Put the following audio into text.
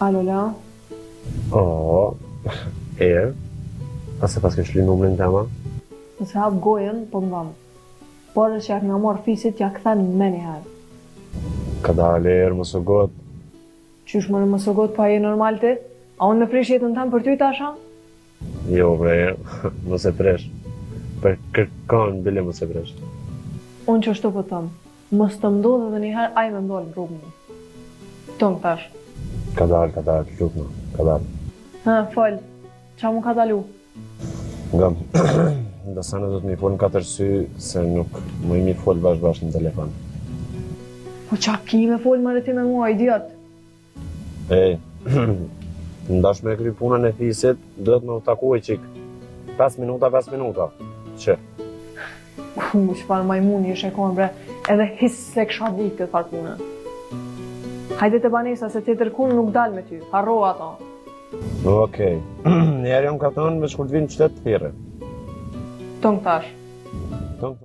Alo, la? O, ase pas ke shli numrin të ama? Nëse hap gojen, po më dhamë. Por që jak nga morë fisit, ja këthen me njëherë. Ka dalë erë, mos o gotë. Qysh më në mësogot pa je normal ti? A unë me prish jetën tam për ty tasha? Jo, bre, mos e presh. Për kërkon, bile mos e presh. Unë që shtu po thëmë, mos të ndodhe dhe njëherë aj me ndollë në rrugë mu. Tonë tash. Ka dalë, lukma, ka dalë. Ha, falë, qa mu ka dalu? Nga, ndasane do të mi fol në 4 sy, se nuk më i mi fol bashkë në telefon. Po qa ki me folë më rëti me mua, idiot? Ej, ndash me kry punën e fisit, do të më takuaj qik 5 minuta. Që? Ku, çfarë majmuni ishe konë bre, edhe hisë se kësha dikë këtë farë punën. Hajde të banesa se të tërkun nuk dal me ty, harro ato. Okej, njerë jam ka thonë me shkurt vinë qëtet të thire. Tonë tash.